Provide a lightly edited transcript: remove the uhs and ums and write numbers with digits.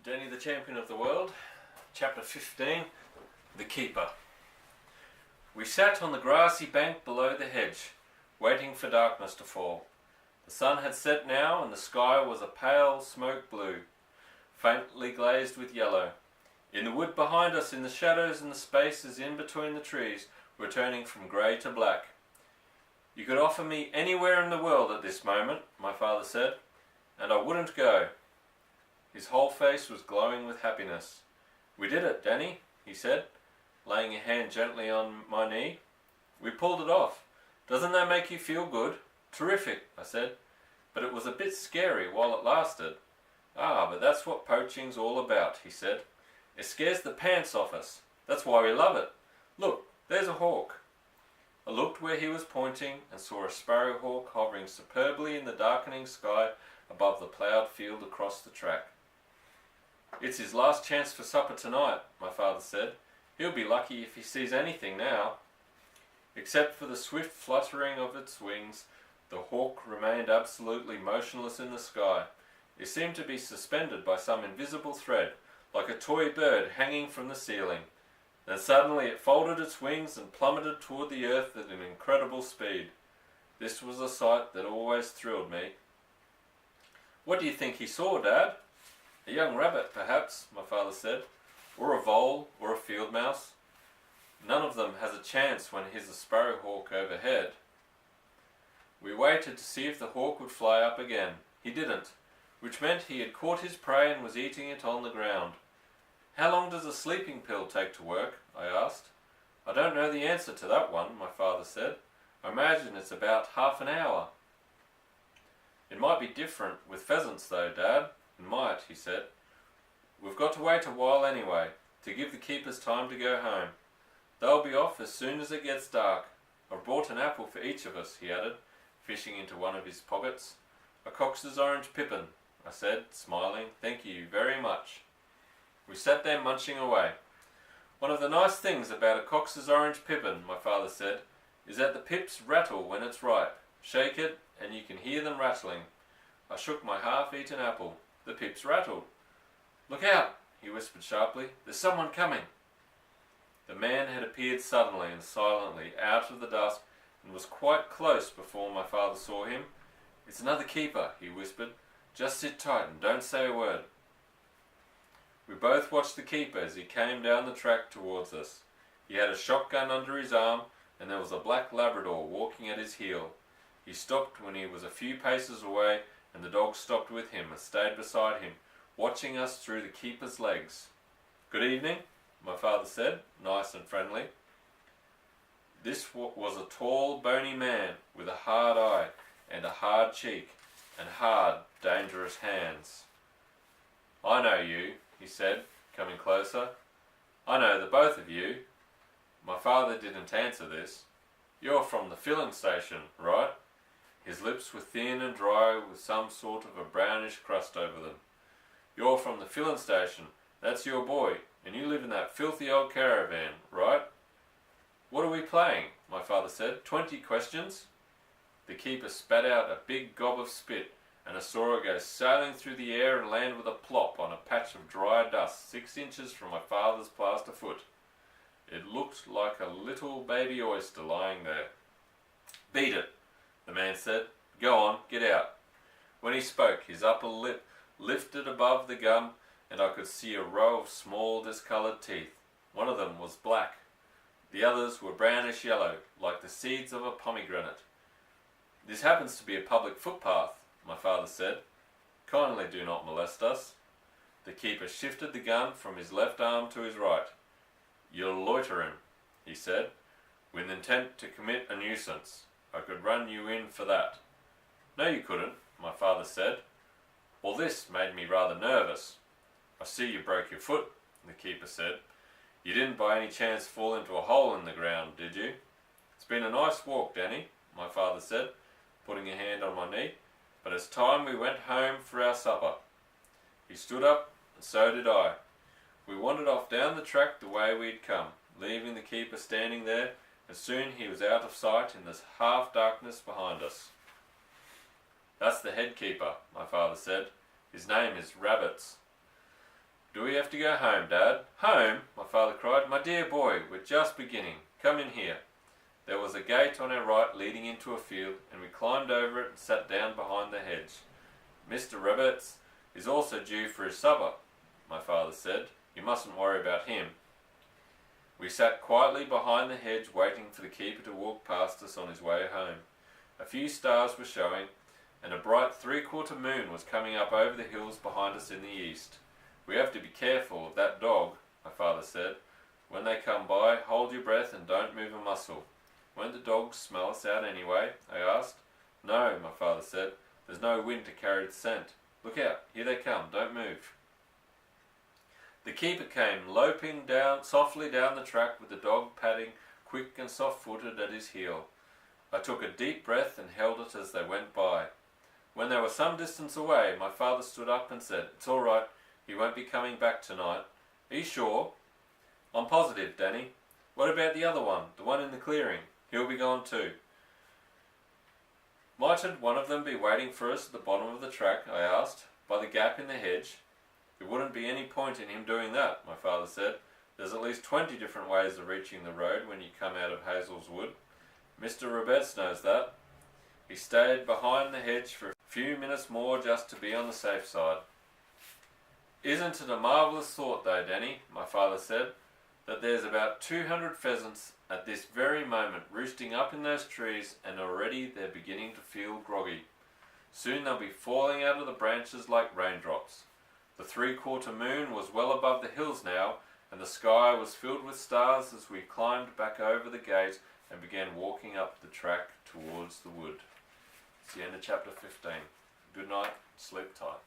Danny the Champion of the World, Chapter 15, The Keeper. We sat on the grassy bank below the hedge, waiting for darkness to fall. The sun had set now, and the sky was a pale smoke blue, faintly glazed with yellow. In the wood behind us, in the shadows and the spaces in between the trees, were turning from grey to black. You could offer me anywhere in the world at this moment, my father said, and I wouldn't go. His whole face was glowing with happiness. We did it, Danny, he said, laying a hand gently on my knee. We pulled it off. Doesn't that make you feel good? Terrific, I said, but it was a bit scary while it lasted. Ah, but that's what poaching's all about, he said. It scares the pants off us. That's why we love it. Look, there's a hawk. I looked where he was pointing and saw a sparrowhawk hovering superbly in the darkening sky above the ploughed field across the track. It's his last chance for supper tonight, my father said. He'll be lucky if he sees anything now. Except for the swift fluttering of its wings, the hawk remained absolutely motionless in the sky. It seemed to be suspended by some invisible thread, like a toy bird hanging from the ceiling. Then suddenly it folded its wings and plummeted toward the earth at an incredible speed. This was a sight that always thrilled me. What do you think he saw, Dad? A young rabbit, perhaps, my father said, or a vole, or a field mouse. None of them has a chance when he's a sparrowhawk overhead. We waited to see if the hawk would fly up again. He didn't, which meant he had caught his prey and was eating it on the ground. How long does a sleeping pill take to work? I asked. I don't know the answer to that one, my father said. I imagine it's about half an hour. It might be different with pheasants though, Dad. It might, he said. We've got to wait a while anyway, to give the keepers time to go home. They'll be off as soon as it gets dark. I've brought an apple for each of us, he added, fishing into one of his pockets. A Cox's orange pippin, I said, smiling. Thank you very much. We sat there munching away. One of the nice things about a Cox's orange pippin, my father said, is that the pips rattle when it's ripe. Shake it, and you can hear them rattling. I shook my half-eaten apple. The pips rattled. Look out, he whispered sharply. There's someone coming. The man had appeared suddenly and silently out of the dusk and was quite close before my father saw him. It's another keeper, he whispered. Just sit tight and don't say a word. We both watched the keeper as he came down the track towards us. He had a shotgun under his arm and there was a black Labrador walking at his heel. He stopped when he was a few paces away, and the dog stopped with him and stayed beside him, watching us through the keeper's legs. Good evening, my father said, nice and friendly. This was a tall, bony man with a hard eye and a hard cheek and hard, dangerous hands. I know you, he said, coming closer. I know the both of you. My father didn't answer this. You're from the filling station, right? His lips were thin and dry with some sort of a brownish crust over them. You're from the filling station, that's your boy, and you live in that filthy old caravan, right? What are we playing? My father said. 20 questions? The keeper spat out a big gob of spit, and I saw it go sailing through the air and land with a plop on a patch of dry dust 6 inches from my father's plaster foot. It looked like a little baby oyster lying there. Beat it, the man said. Go on, get out. When he spoke, his upper lip lifted above the gum, and I could see a row of small discoloured teeth. One of them was black. The others were brownish yellow, like the seeds of a pomegranate. This happens to be a public footpath, my father said. Kindly do not molest us. The keeper shifted the gun from his left arm to his right. You're loitering, he said, with intent to commit a nuisance. I could run you in for that. No, you couldn't, my father said. All this made me rather nervous. I see you broke your foot, the keeper said. You didn't by any chance fall into a hole in the ground, did you? It's been a nice walk, Danny, my father said, putting a hand on my knee, but it's time we went home for our supper. He stood up, and so did I. We wandered off down the track the way we'd come, leaving the keeper standing there, and soon he was out of sight in this half-darkness behind us. That's the head keeper, my father said. His name is Rabbits. Do we have to go home, Dad? Home? My father cried. My dear boy, we're just beginning. Come in here. There was a gate on our right leading into a field, and we climbed over it and sat down behind the hedge. Mr. Rabbits is also due for his supper, my father said. You mustn't worry about him. We sat quietly behind the hedge waiting for the keeper to walk past us on his way home. A few stars were showing, and a bright three-quarter moon was coming up over the hills behind us in the east. We have to be careful of that dog, my father said. When they come by, hold your breath and don't move a muscle. Won't the dogs smell us out anyway? I asked. No, my father said. There's no wind to carry the scent. Look out, here they come, don't move. The keeper came loping softly down the track with the dog padding quick and soft-footed at his heel. I took a deep breath and held it as they went by. When they were some distance away, my father stood up and said, It's all right, he won't be coming back tonight. Are you sure? I'm positive, Danny. What about the other one, the one in the clearing? He'll be gone too. Mightn't one of them be waiting for us at the bottom of the track, I asked, by the gap in the hedge? There wouldn't be any point in him doing that, my father said. There's at least 20 different ways of reaching the road when you come out of Hazel's Wood. Mr. Rabbits knows that. He stayed behind the hedge for a few minutes more just to be on the safe side. Isn't it a marvellous thought though, Danny, my father said, that there's about 200 pheasants at this very moment roosting up in those trees, and already they're beginning to feel groggy. Soon they'll be falling out of the branches like raindrops. The three-quarter moon was well above the hills now, and the sky was filled with stars as we climbed back over the gate and began walking up the track towards the wood. It's the end of chapter 15. Good night, sleep tight.